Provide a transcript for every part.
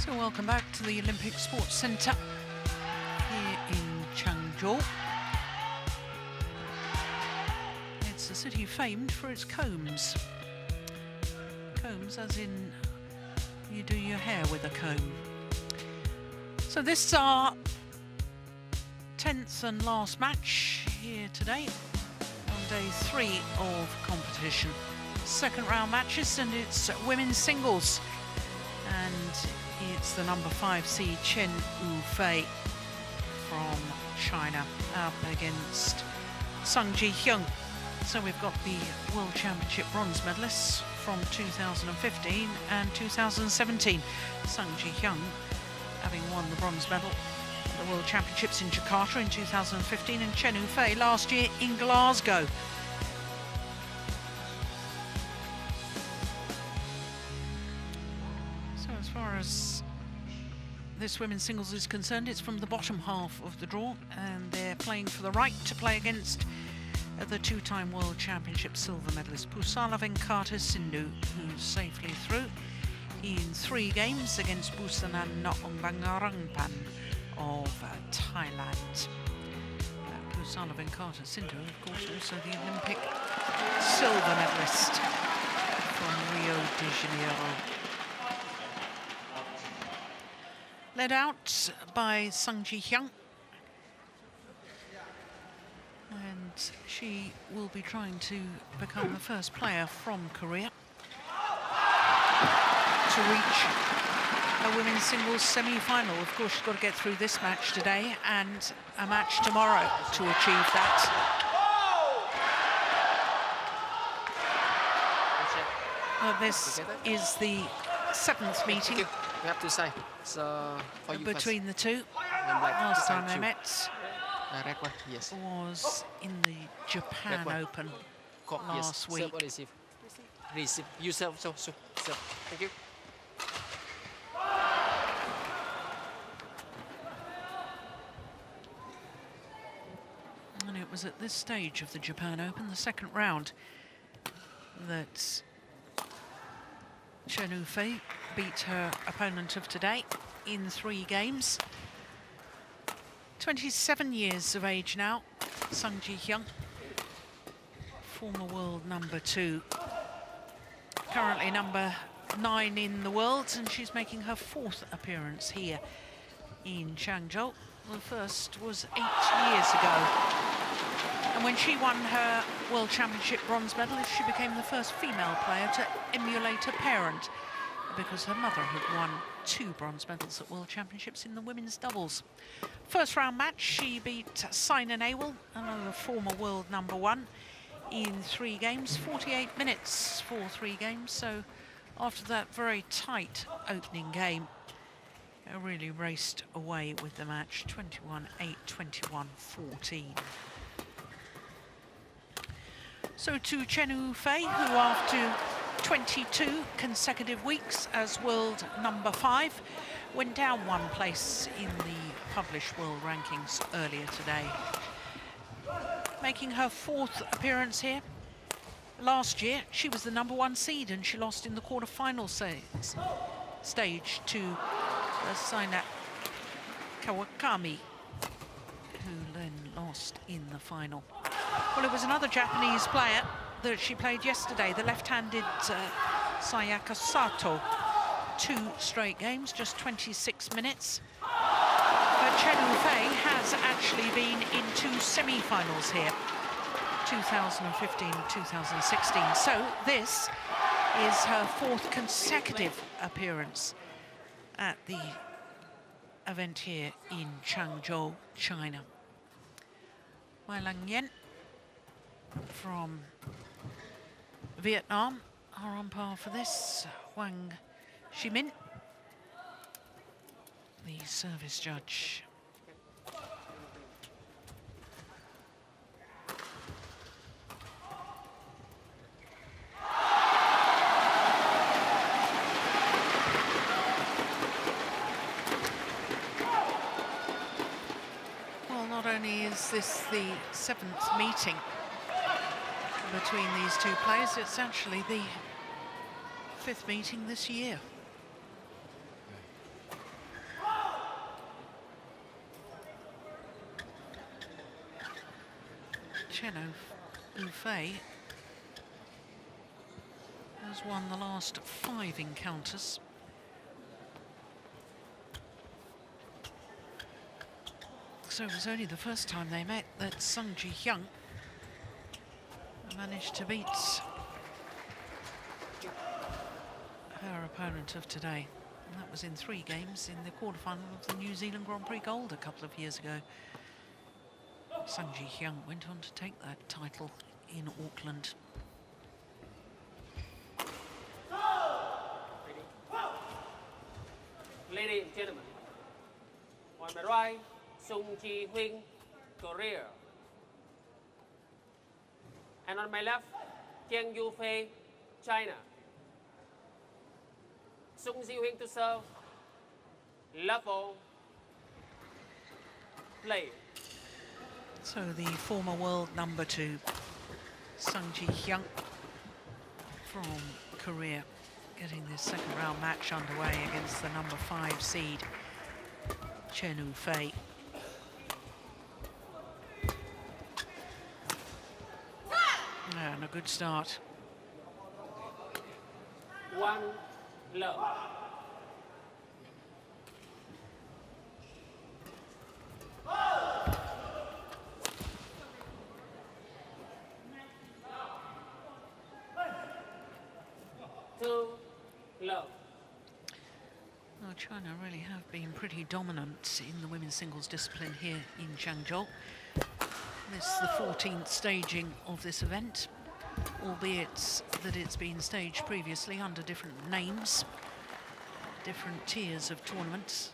So welcome back to the Olympic Sports Centre here in Changzhou. It's a city famed for its combs. Combs as in you do your hair with a comb. So this is our 10th and last match here today on day 3 of competition. Second round matches, and it's women's singles. And it's the number 5 seed CHEN Yufei from China up against Hyun. So we've got the World Championship bronze medalists from 2015 and 2017. Hyun having won the bronze medal at the World Championships in Jakarta in 2015, and CHEN Yufei last year in Glasgow. As far as this women's singles is concerned, it's from the bottom half of the draw, and they're playing for the right to play against the two-time World Championship silver medalist Pusala Venkata Sindhu, who's safely through in 3 games against Busanan Noongbangarangpan of Thailand. Pusala Venkata Sindhu, of course, also the Olympic silver medalist from Rio de Janeiro. Led out by Hyun, and she will be trying to become the first player from Korea to reach a women's singles semi-final. Of course, she's got to get through this match today and a match tomorrow to achieve that. This is the 7th meeting we have to say between the two. Last time they met was in the Japan Open last week. Receive yourself, so thank you. And it was at this stage of the Japan Open, the second round, that CHEN Yufei beat her opponent of today in 3 games. 27 years of age now, Hyun, former world number 2, currently number 9 in the world, and she's making her 4th appearance here in Changzhou. The first was 8 years ago. And when she won her World Championship bronze medal, she became the first female player to emulate her parent, because her mother had won 2 bronze medals at World Championships in the women's doubles. First round match, she beat Saina Nehwal, another former world number 1, in 3 games, 48 minutes for 3 games. So after that very tight opening game, I really raced away with the match, 21-8, 21-14. So to CHEN Yufei, who after 22 consecutive weeks as world number 5 went down 1 place in the published world rankings earlier today. Making her 4th appearance here. Last year she was the number 1 seed, and she lost in the quarter-final stage to Saina Kawakami, who then lost in the final. Well, it was another Japanese player that she played yesterday, the left-handed Sayaka Sato. 2 straight games, just 26 minutes. But CHEN Yufei has actually been in 2 semi-finals here, 2015 and 2016. So this is her 4th consecutive appearance at the event here in Changzhou, China. Mai Lang Yen from Vietnam are on par for this. Wang Shimin, the service judge. Well, not only is this the 7th meeting between these 2 players, it's actually the 5th meeting this year. CHEN Yufei has won the last 5 encounters. So it was only the first time they met that Hyun managed to beat her opponent of today. And that was in 3 games in the quarterfinal of the New Zealand Grand Prix Gold a couple of years ago. Hyun went on to take that title in Auckland. Ladies and gentlemen, on my right, Hyun, Korea. And on my left, CHEN Yufei, China. Hyun to serve. Level. Play. So the former world number 2, Hyun from Korea, getting this second round match underway against the number 5 seed, CHEN Yufei. And a good start. 1 love. Love. Well, China really have been pretty dominant in the women's singles discipline here in Changzhou. This is the 14th staging of this event, albeit that it's been staged previously under different names, different tiers of tournaments.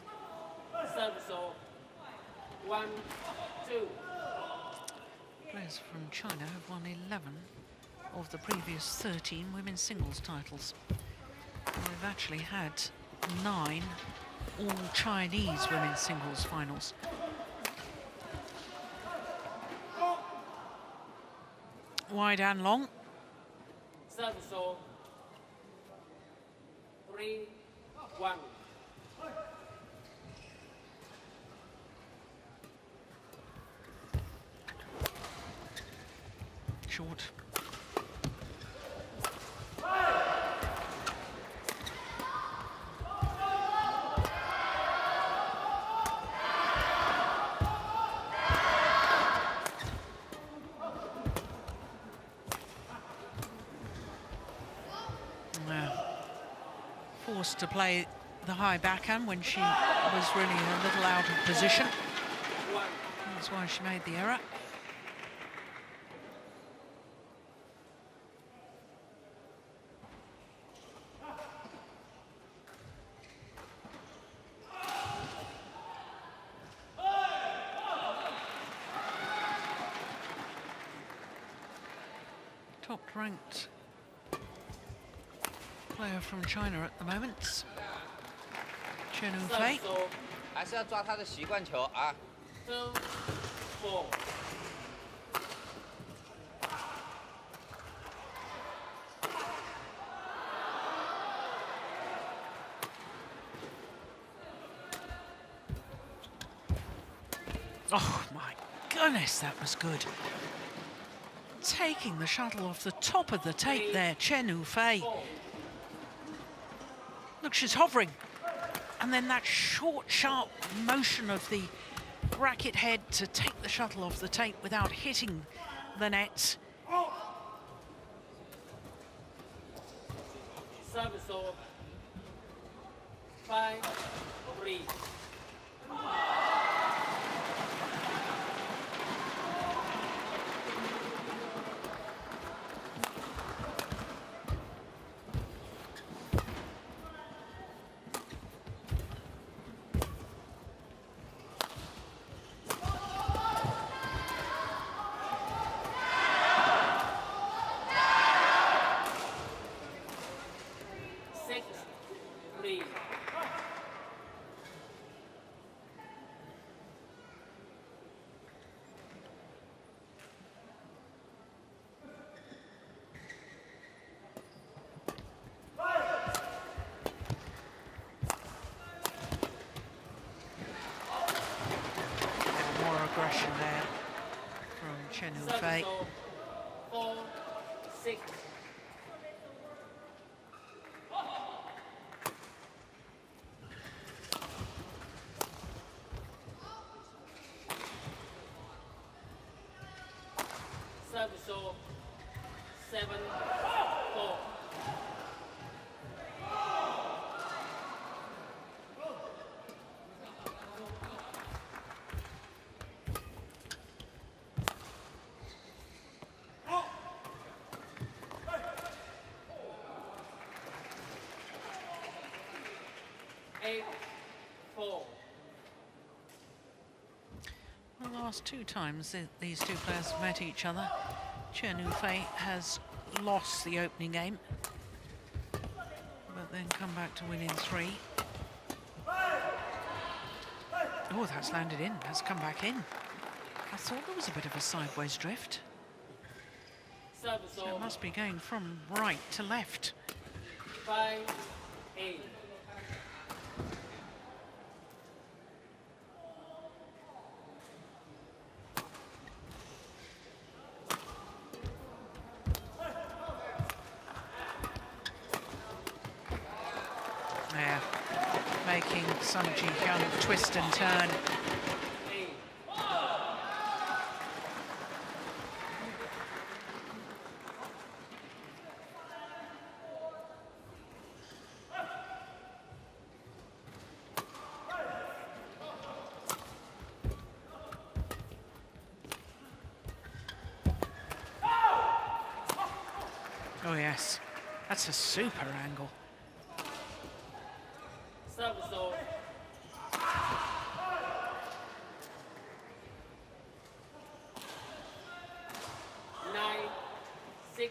Service 1, 2. Players from China have won 11 of the previous 13 women's singles titles. We've actually had 9 all Chinese women's singles finals. Wide and long. Service 3, 1. Short. Forced to play the high backhand when she was really a little out of position. That's why she made the error. Top-ranked player from China at the moment, CHEN Yufei. 还是要抓他的习惯球啊。 2, 4. Oh my goodness, that was good. Taking the shuttle off the top of the tape there, CHEN Yufei. Look, she's hovering. And then that short, sharp motion of the racket head to take the shuttle off the tape without hitting the net. Service 5, 3. More aggression there from CHEN Yufei. 4-6. Service so 7-4. The last two times these two players have met each other, CHEN Yufei has lost the opening game, but then come back to win in 3. Oh, that's landed in, that's come back in. I thought there was a bit of a sideways drift. So it must be going from right to left. 5-8. Yeah, making Sung Ji-hyun twist and turn. Oh yes, that's a super angle. Service so 9-6.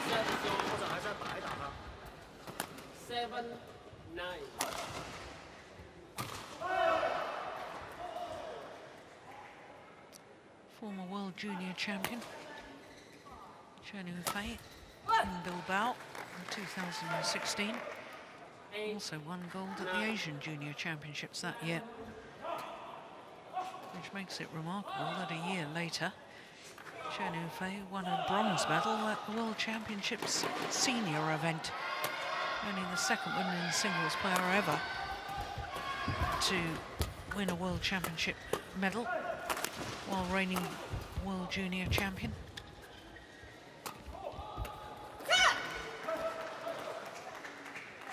Service so 7-9. Former world junior champion CHEN Yufei in Bilbao in 2016. Also won gold at the Asian Junior Championships that year, which makes it remarkable that a year later CHEN Yufei won a bronze medal at the World Championships senior event. Only the second women singles player ever to win a World Championship medal while reigning World Junior Champion.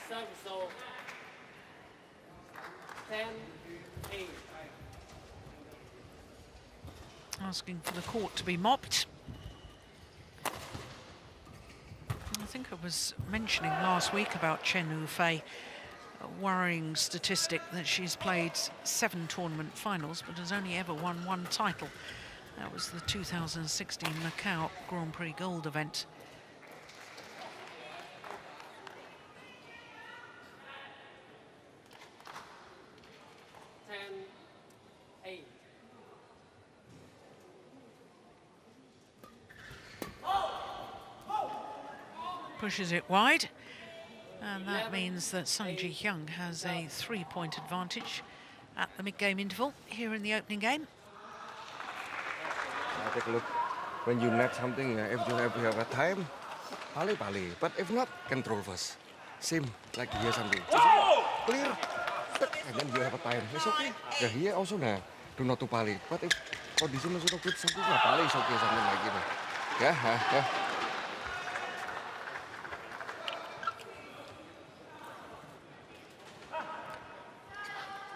Service so 10-8. Asking for the court to be mopped. I think I was mentioning last week about CHEN Yufei, a worrying statistic that she's played 7 tournament finals but has only ever won 1 title. That was the 2016 Macau Grand Prix Gold event. Pushes it wide, and that means that Sung Ji-hyun has a 3-point advantage at the mid-game interval here in the opening game. Take a look. When you net something, if you have a time, pali. But if not, control first. Same like here something. Clear. And then you have a time. It's okay. Yeah, here also now. Do not to pali. But if condition sudah good something, pali is okay something like this. Yeah.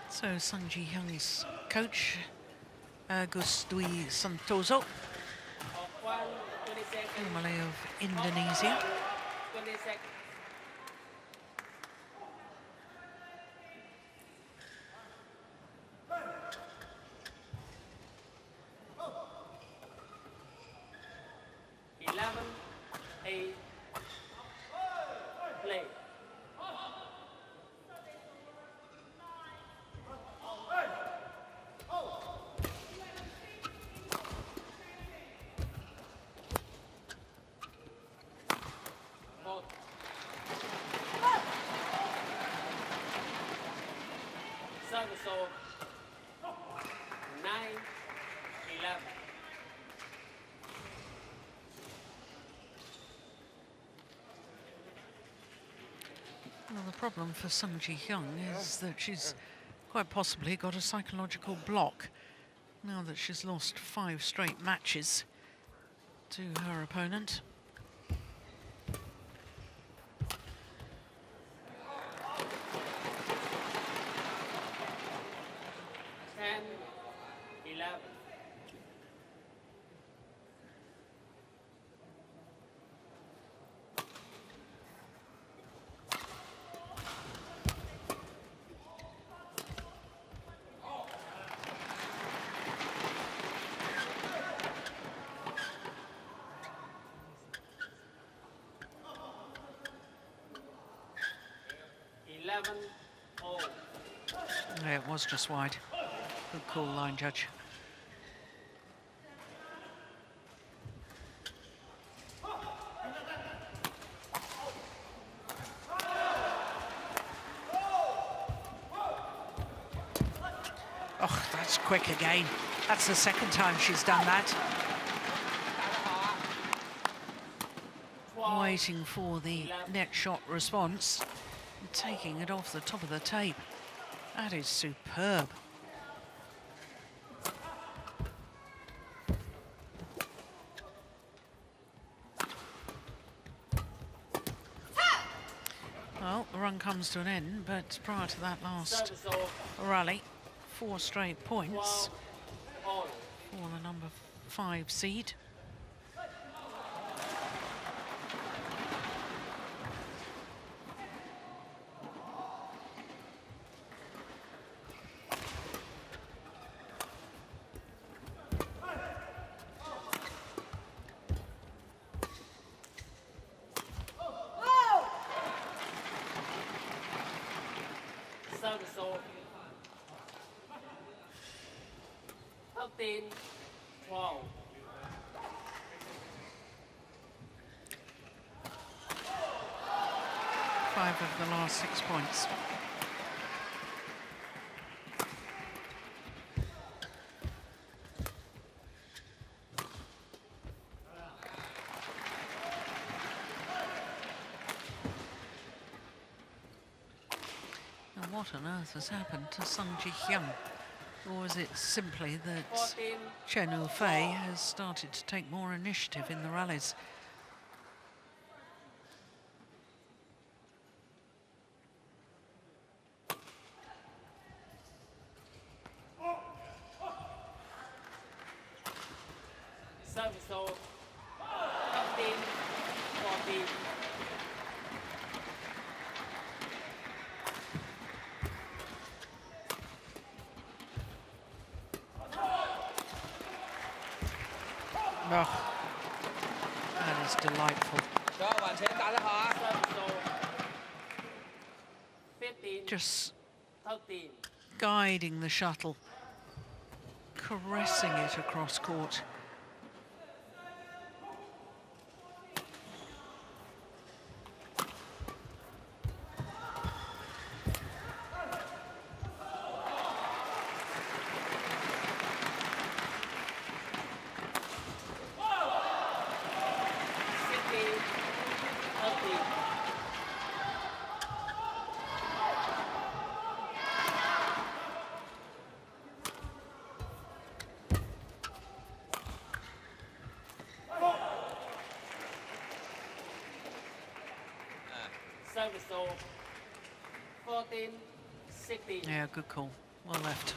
So Sung Ji-hyun's coach, Agus Dwi Santoso, formerly of Indonesia. 20 seconds. Play. Service over. 9-11. Well, the problem for Sung Ji Hyun is that she's quite possibly got a psychological block now that she's lost 5 straight matches to her opponent. Ten, 11. Yeah, it was just wide. Good call, line judge. Oh, that's quick again. That's the second time she's done that. Waiting for the net shot response and taking it off the top of the tape. That is superb. Well, the run comes to an end, but prior to that last rally, 4 straight points for the number 5 seed. Service over. 13, 12. Five of the last 6 points. Now, what on earth has happened to Sung Ji Hyun? Or is it simply that 14, CHEN Yufei has started to take more initiative in the rallies? service over. 15, 14. Oh, that is delightful. 所有往前打得好啊！ Service over. 15, Just 13. guiding the shuttle, caressing it across court. Service over. 14, 16. Yeah, good call. Well left.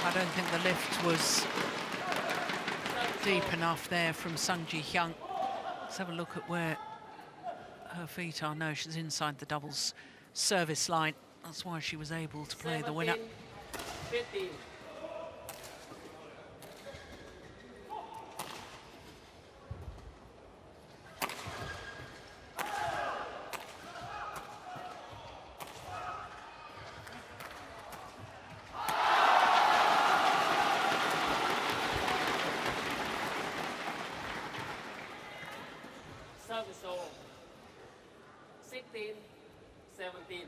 I don't think the lift was deep enough there from Sung Ji Hyun. Let's have a look at where her feet are. No, she's inside the doubles service line. That's why she was able to play the winner. 15. Service over. 16, 17.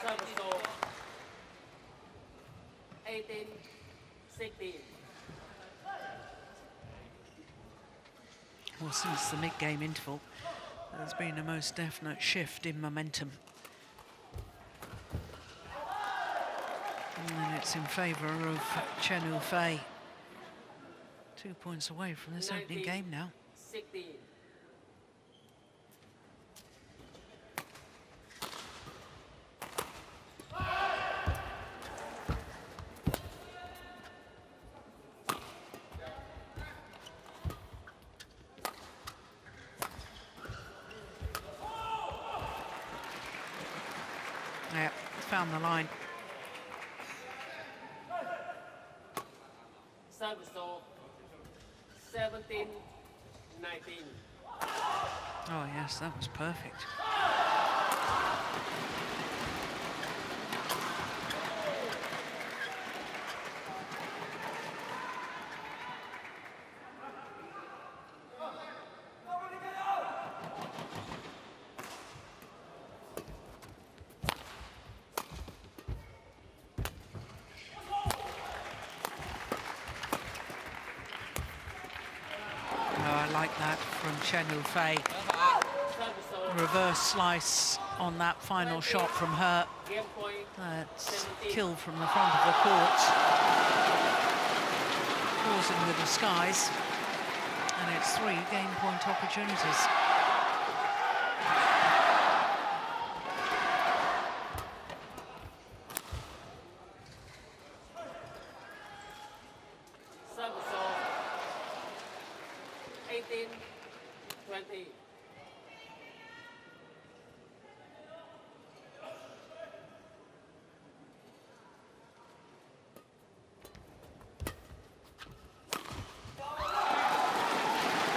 Service over. 18, 16. Well, since the mid-game interval, there's been a most definite shift in momentum. And it's in favour of Chen Yufei. 2 points away from this opening game now. 16. Yeah, found the line. Service over. 17, 19. Oh yes, that was perfect. I like that from Chen Yufei. Reverse slice on that final shot from her. Game point. That's killed from the front of the court, causing the disguise. And it's 3 game point opportunities. Service over. 18, 20.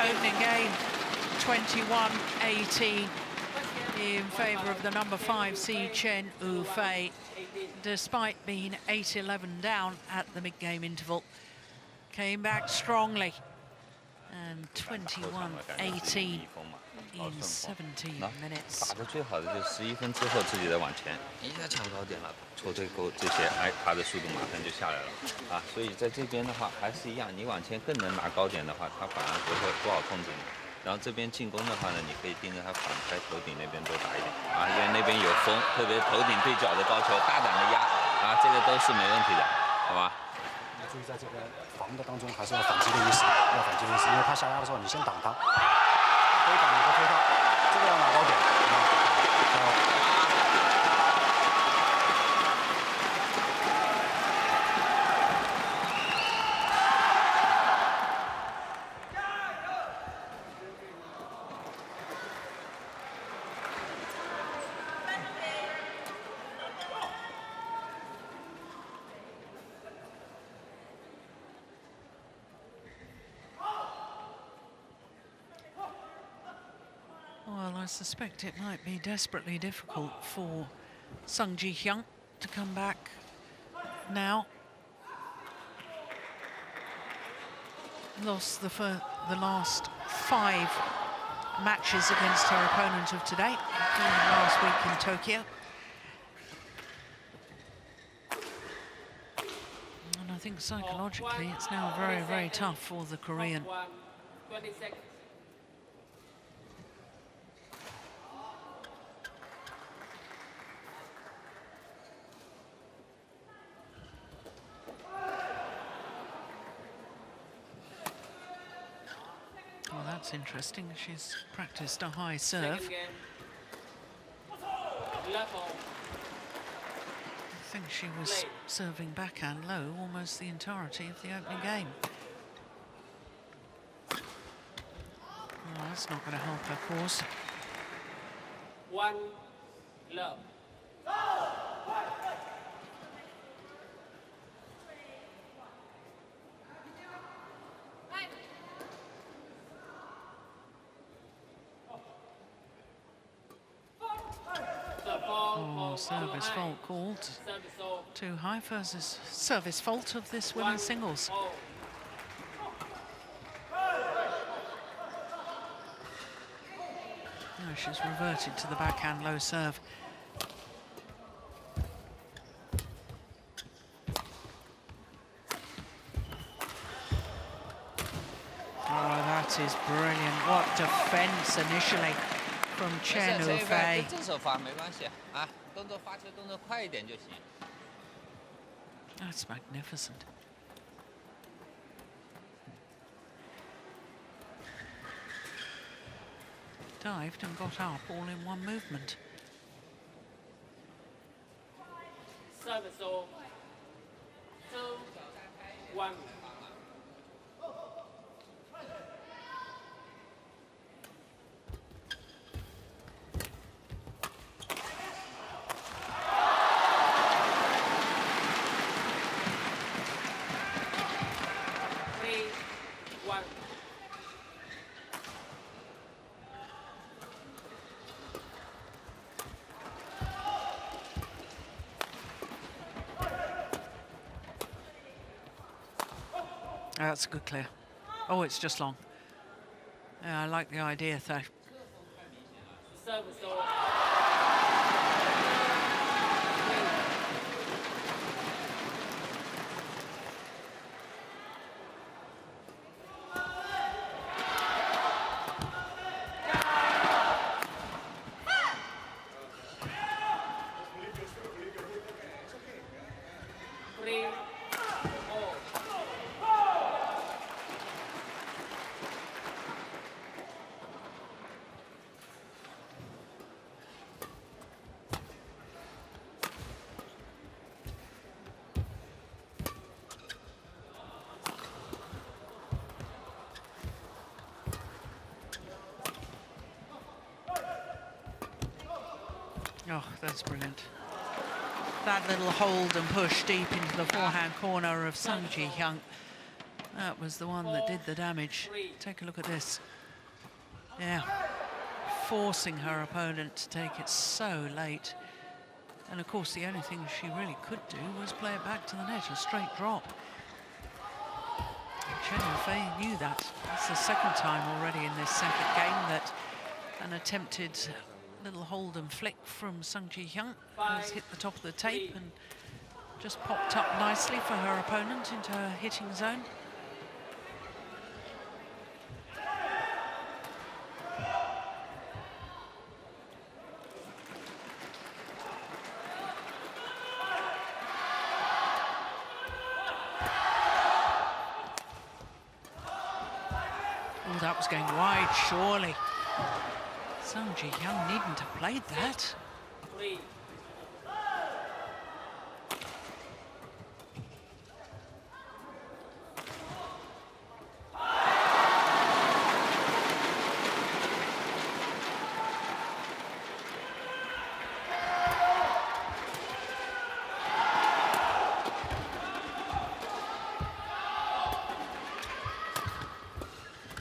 Opening game, 21-18 in favour of the number 5 CHEN Yufei, despite being 8-11 down at the mid-game interval. Came back strongly, and 21-18 in 17 minutes. 打得最好的就是11分之后自己再往前，一下抢高点了，球队勾这些，哎，他的速度马上就下来了啊！所以在这边的话还是一样，你往前更能拿高点的话，他反而不好控制你。然后这边进攻的话呢，你可以盯着他反开头顶那边多打一点啊，因为那边有风，特别头顶对角的高球，大胆的压啊，这个都是没问题的，好吧？ 注意在这个防的当中，还是要反击的意思，要反击的意思，因为他下压的时候，你先挡他，可以挡一个推他，这个要拿高点，Well, I suspect it might be desperately difficult for Sung Ji Hyun to come back now. Lost the last 5 matches against her opponent of today, including last week in Tokyo. And I think psychologically it's now very, very tough for the Korean. 20 seconds. That's interesting. She's practiced a high serve. Second game. Level. I think she was serving backhand low almost the entirety of the opening game. Well, that's not going to help her cause. 1 love. Oh, service fault called. Too high for service fault of this women's singles. No, she's reverted to the backhand low serve. Oh, that is brilliant. What defense initially from CHEN 这一块 Yufei. 跟正手发没关系啊，动作发球动作快一点就行。 That's magnificent. Dived and got up all in one movement. Service 2 1. That's a good clear. Oh, it's just long. Yeah, I like the idea though. Service 2. Oh, that's brilliant. That little hold and push deep into the forehand corner of Sung Ji-hyun. That was the one that did the damage. Take a look at this. Yeah, forcing her opponent to take it so late. And of course, the only thing she really could do was play it back to the net, a straight drop. CHEN Yufei knew that. It's the second time already in this second game that an attempted little hold and flick from Sung Ji-hyun has hit the top of the tape and just popped up nicely for her opponent into her hitting zone. Oh, that was going wide, surely. Sung Ji-hyun needn't have played that. 3.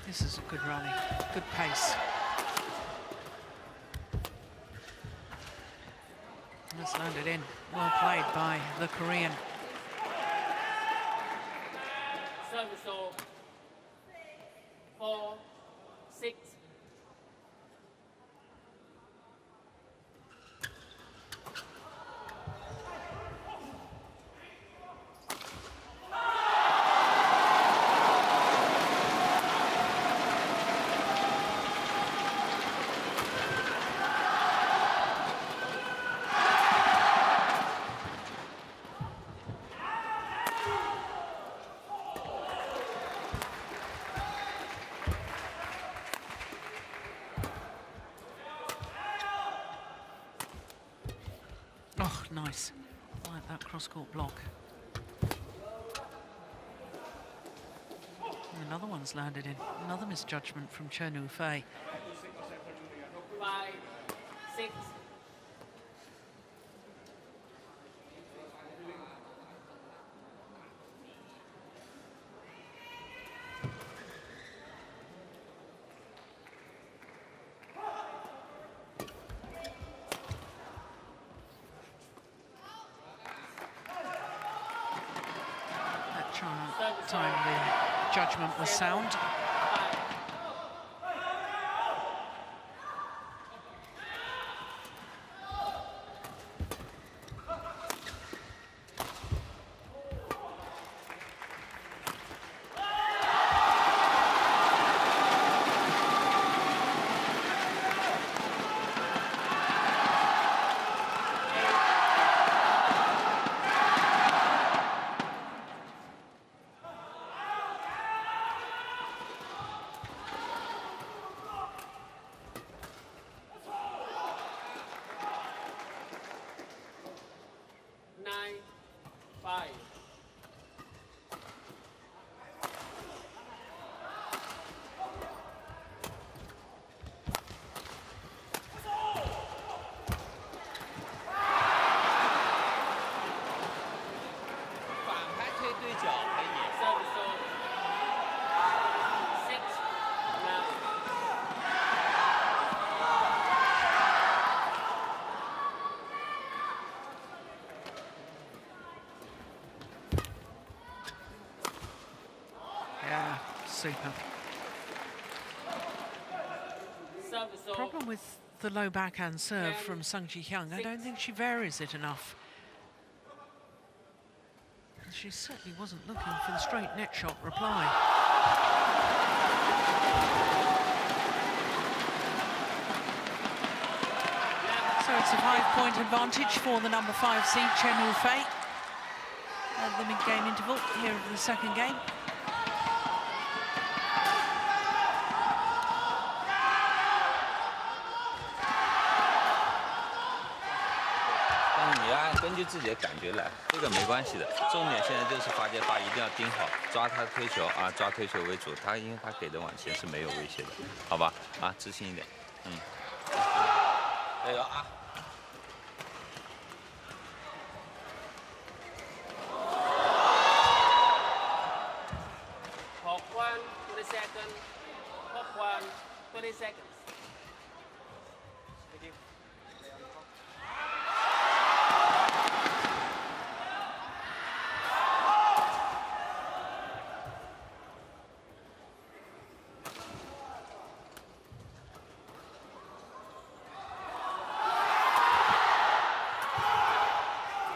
This is a good rally, good pace. That's landed in. Well played by the Korean. Service 4 6. twice, like that cross-court block. And another one's landed in. Another misjudgment from Chen Yufei. 5, 6. That time the judgment was sound. Yeah, super. Problem with the low backhand serve from Sung Ji-hyun, I don't think she varies it enough. She certainly wasn't looking for the straight net shot reply. So it's a 5-point advantage for the number 5 seed, Chen Yufei, at the mid-game interval here of the second game.根据自己的感觉来，这个没关系的。重点现在就是发接发一定要盯好，抓他推球啊，抓推球为主。他因为他给的网前是没有威胁的，好吧？啊，自信一点，加油啊！ 20 seconds. Hop 1, 20 seconds. Thank you.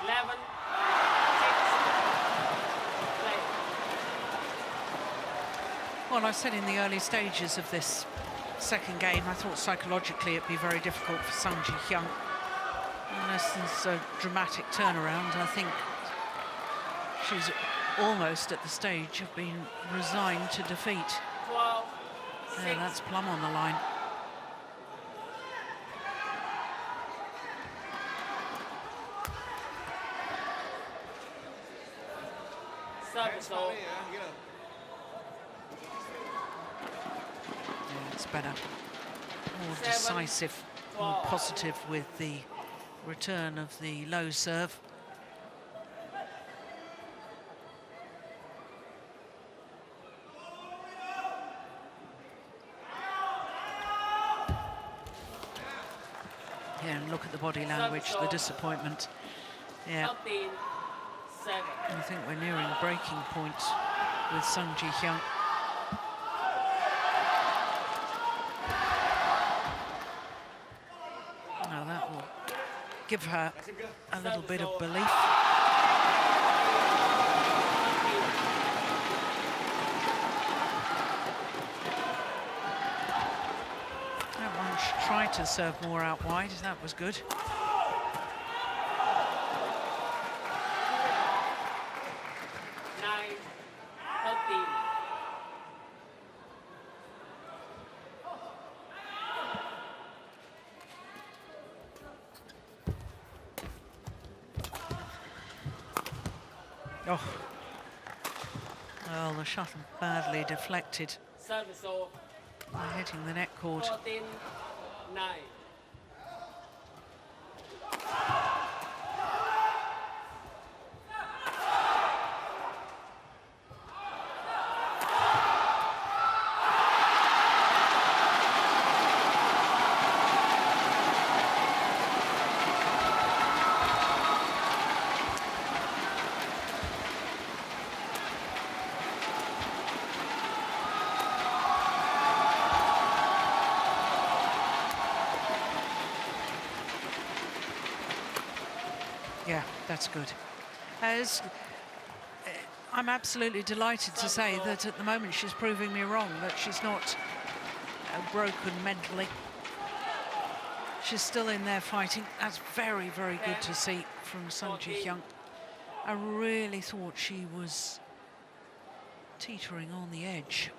11, 6, play. Well, I said in the early stages of this second game, I thought psychologically it'd be very difficult for Sung Ji-hyun. Unless there's a dramatic turnaround, I think she's almost at the stage of being resigned to defeat. 12, Yeah, 6. that's plumb on the line. Service over. Yeah, it's better. More 7, decisive, more 12. positive with the return of the low serve. Yeah, and look at the body language, the disappointment. Yeah, 13, 7. I think we're nearing breaking point with Sung Ji-hyun. Now that will give her a little bit of belief. That one tried to serve more out wide, that was good. 9, 13. Oh. Well, the shuttle badly deflected, Service over. hitting the net cord. 14-9. Yeah, that's good. I'm absolutely delighted to say that at the moment she's proving me wrong, that she's not broken mentally. She's still in there fighting. That's very, very good to see from Sung Ji-hyun. I really thought she was teetering on the edge.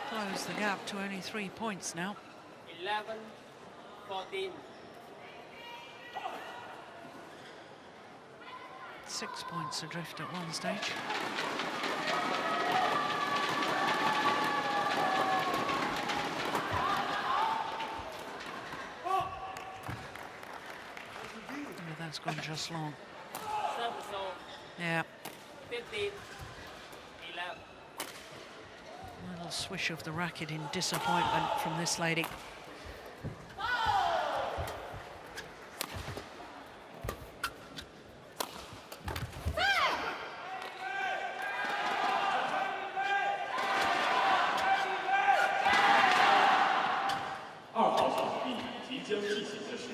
Close the gap to only 3 points now. 11-14. 6 points adrift at one stage. Oh, that's gone just long. Service over. Yeah. 15-11. A little swish of the racket in disappointment from this lady.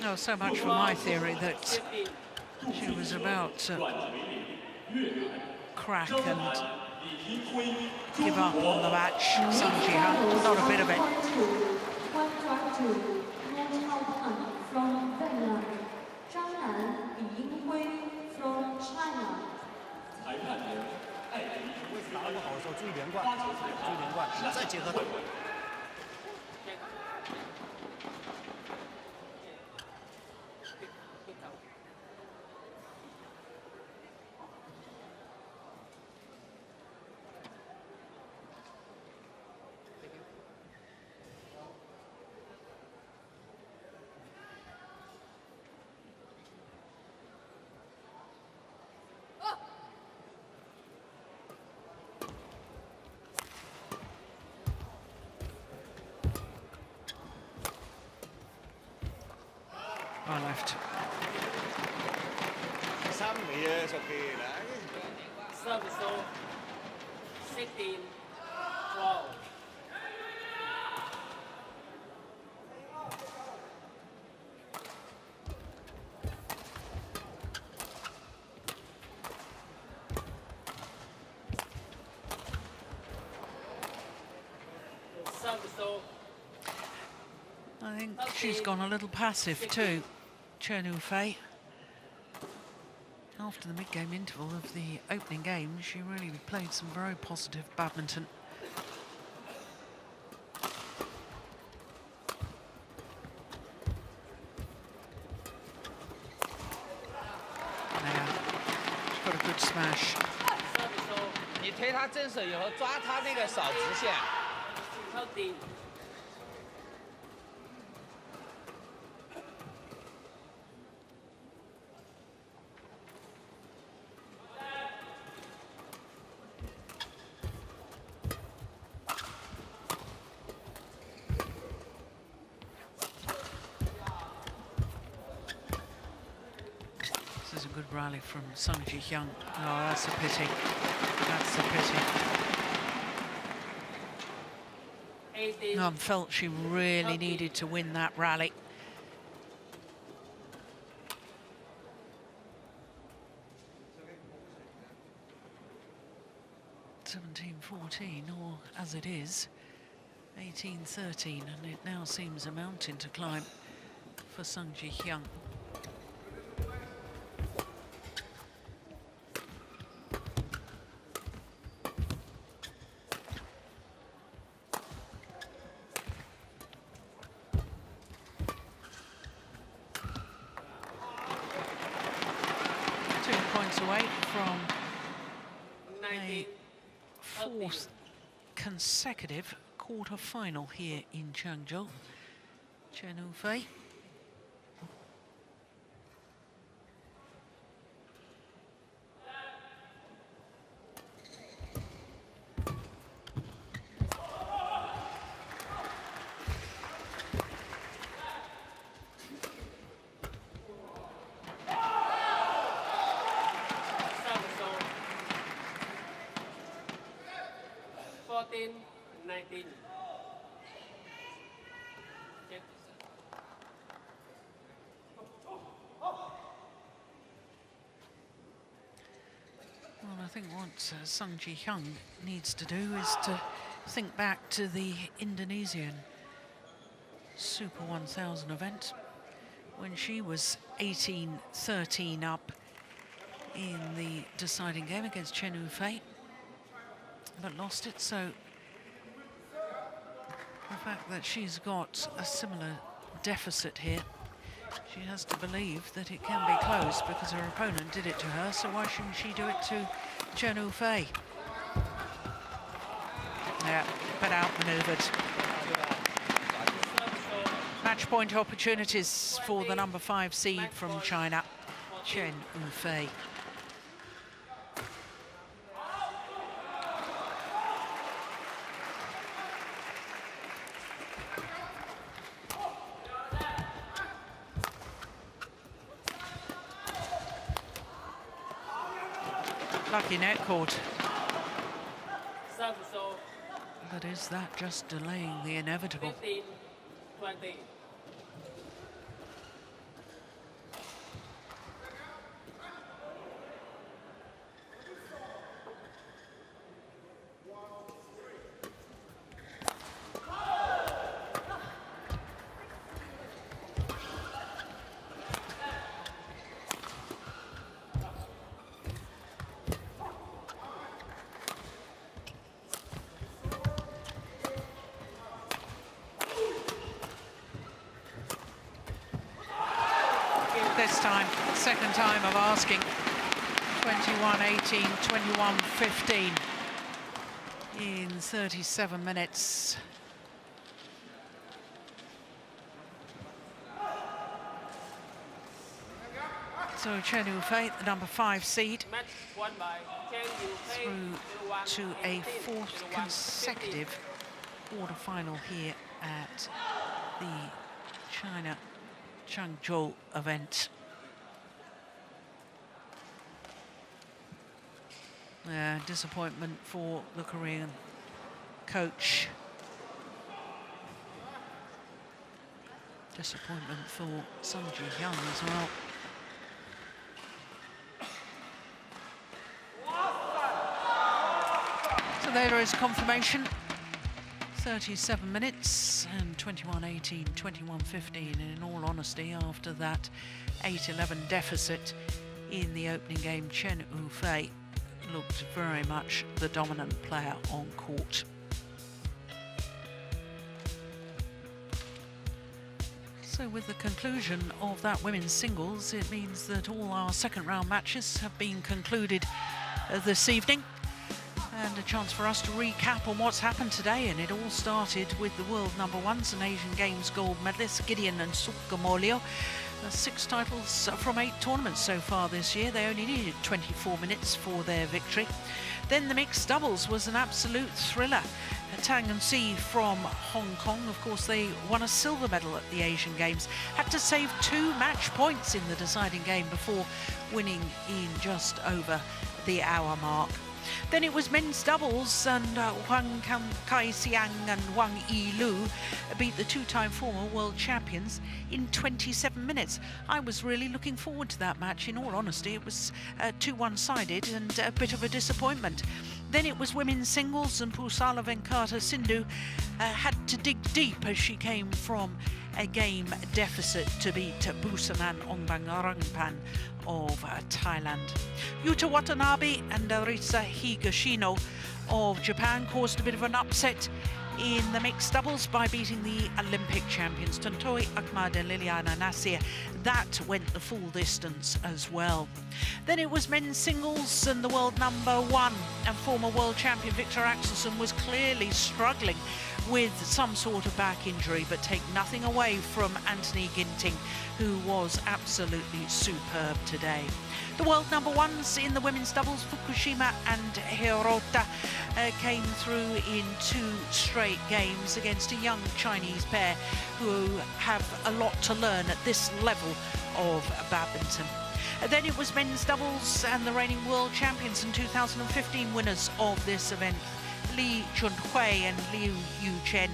No, so much for my theory that she was about to crack and give up on the match. Sung Ji-hyun, not a bit of it. From Finland, Li from China. 位置打得不好的时候，注意连贯，注意连贯，再结合打。I left. Service over. 16-12. Service over. I think she's gone a little passive too, CHEN Yufei. After the mid-game interval of the opening game, she really played some very positive badminton. There, she's got a good smash. Service over. 你推他正手以后，抓他那个扫直线。 13. This is a good rally from Sung Ji-hyun. Oh, that's a pity. That's a pity. 18. Felt she really needed to win that rally. (17-14), or as it is, 18-13, and it now seems a mountain to climb for Sung Ji-hyun. points away from 19, a fourth consecutive quarter-final here in Changzhou. Chen Yufei. Service 14, 19. Check. Well, I think what Sung Ji-hyun needs to do is to think back to the Indonesian Super 1000 event when she was 18-13 up in the deciding game against Chen Yufei, but lost it. So the fact that she's got a similar deficit here, she has to believe that it can be close because her opponent did it to her, so why shouldn't she do it to Chen Yufei? Yeah, but outmaneuvered. Match point opportunities for the number 5 seed from China, Chen Yufei. Lucky net court. Service But is that just delaying the inevitable? 15, 20. This time, second time of asking. 21-18, 21-15 in 37 minutes. So Chen Yufei, the number 5 seed, Match won by Chen Yufei. through to a fourth consecutive quarter-final here at the China Changzhou event. Disappointment for the Korean coach. Disappointment for Sung Ji-hyun as well. So there is confirmation. 37 minutes and 21-18, 21-15. And in all honesty, after that 8-11 deficit in the opening game, Chen Yufei looked very much the dominant player on court. So with the conclusion of that women's singles, it means that all our second round matches have been concluded this evening. And a chance for us to recap on what's happened today. And it all started with the world number 1s and Asian Games gold medalists Gideon and Sukamuljo. 6 titles from 8 tournaments so far this year. They only needed 24 minutes for their victory. Then the mixed doubles was an absolute thriller. Tang and Si from Hong Kong, of course, they won a silver medal at the Asian Games. Had to save 2 match points in the deciding game before winning in just over the hour mark. Then it was men's doubles, and Huang Kai-siang and Wang Yi-lu beat the 2-time former world champions in 27 minutes. I was really looking forward to that match. In all honesty, it was too one-sided and a bit of a disappointment. Then it was women's singles, and Pusala Venkata Sindhu had to dig deep as she came from a game deficit to beat Busanan Ongbangarangpan of Thailand. Yuta Watanabe and Arisa Higashino of Japan caused a bit of an upset in the mixed doubles by beating the Olympic champions Tontoy Ahmad and Liliana Nasir. That went the full distance as well. Then it was men's singles, and the world #1 and former world champion Victor Axelsen was clearly struggling with some sort of back injury, but take nothing away from Anthony Ginting, who was absolutely superb today. The world #1s in the women's doubles, Fukushima and Hirota, came through in 2 straight games against a young Chinese pair who have a lot to learn at this level of badminton. Then it was men's doubles, and the reigning world champions and 2015 winners of this event, Lee Chunhui and Liu Yuchen,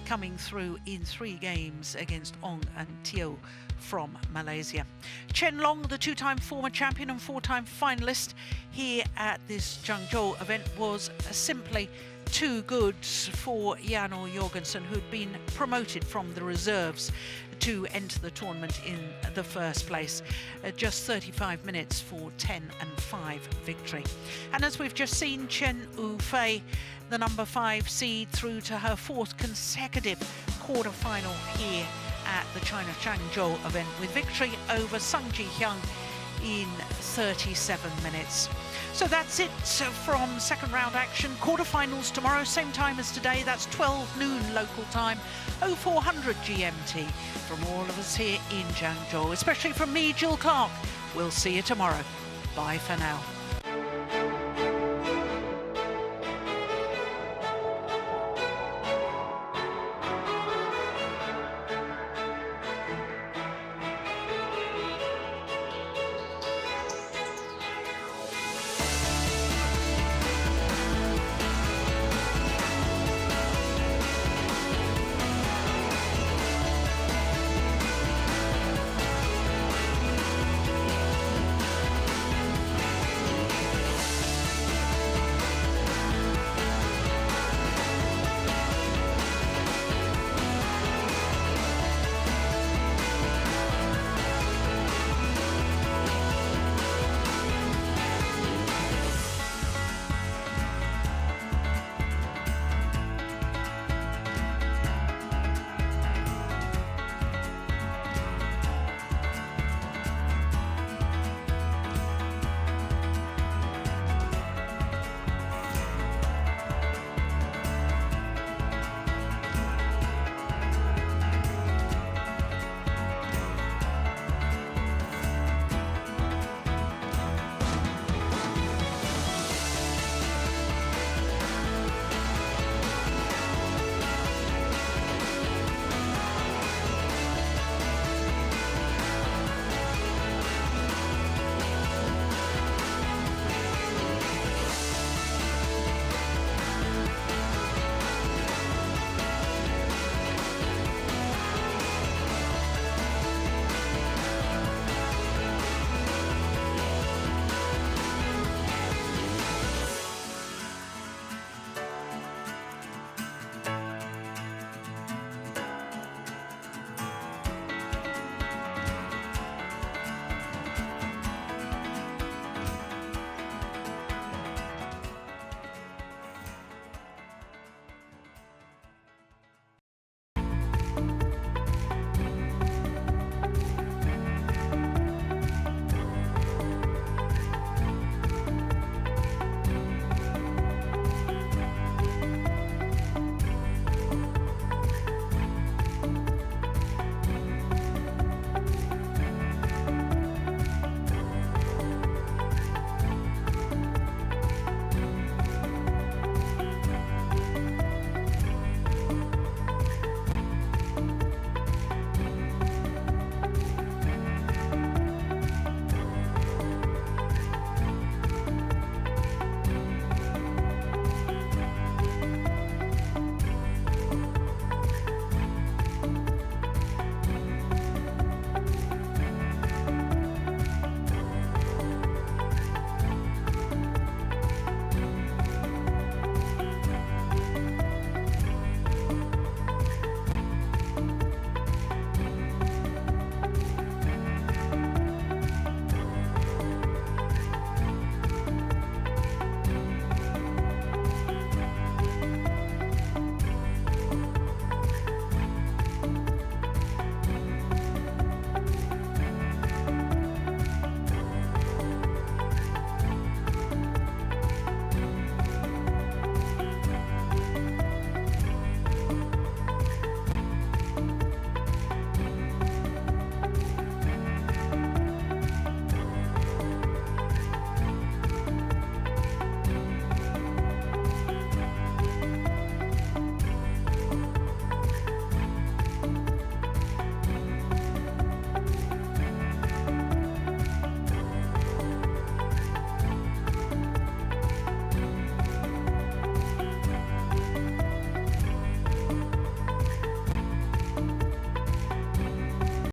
coming through in 3 games against Ong and Teo from Malaysia. Chen Long, the 2-time former champion and 4-time finalist here at this Zhangzhou event, was simply too good for Jano Jorgensen, who'd been promoted from the reserves to enter the tournament in the first place. Just 35 minutes for 10-5 victory. And as we've just seen, Chen Yufei, the #5 seed, through to her 4th consecutive quarter-final here at the China Zhangzhou event, with victory over Sung Ji Hyun in 37 minutes. So that's it from second round action. Quarterfinals tomorrow, same time as today. That's 12 noon local time, 0400 GMT. From all of us here in Zhangzhou, especially from me, Jill Clark. We'll see you tomorrow. Bye for now.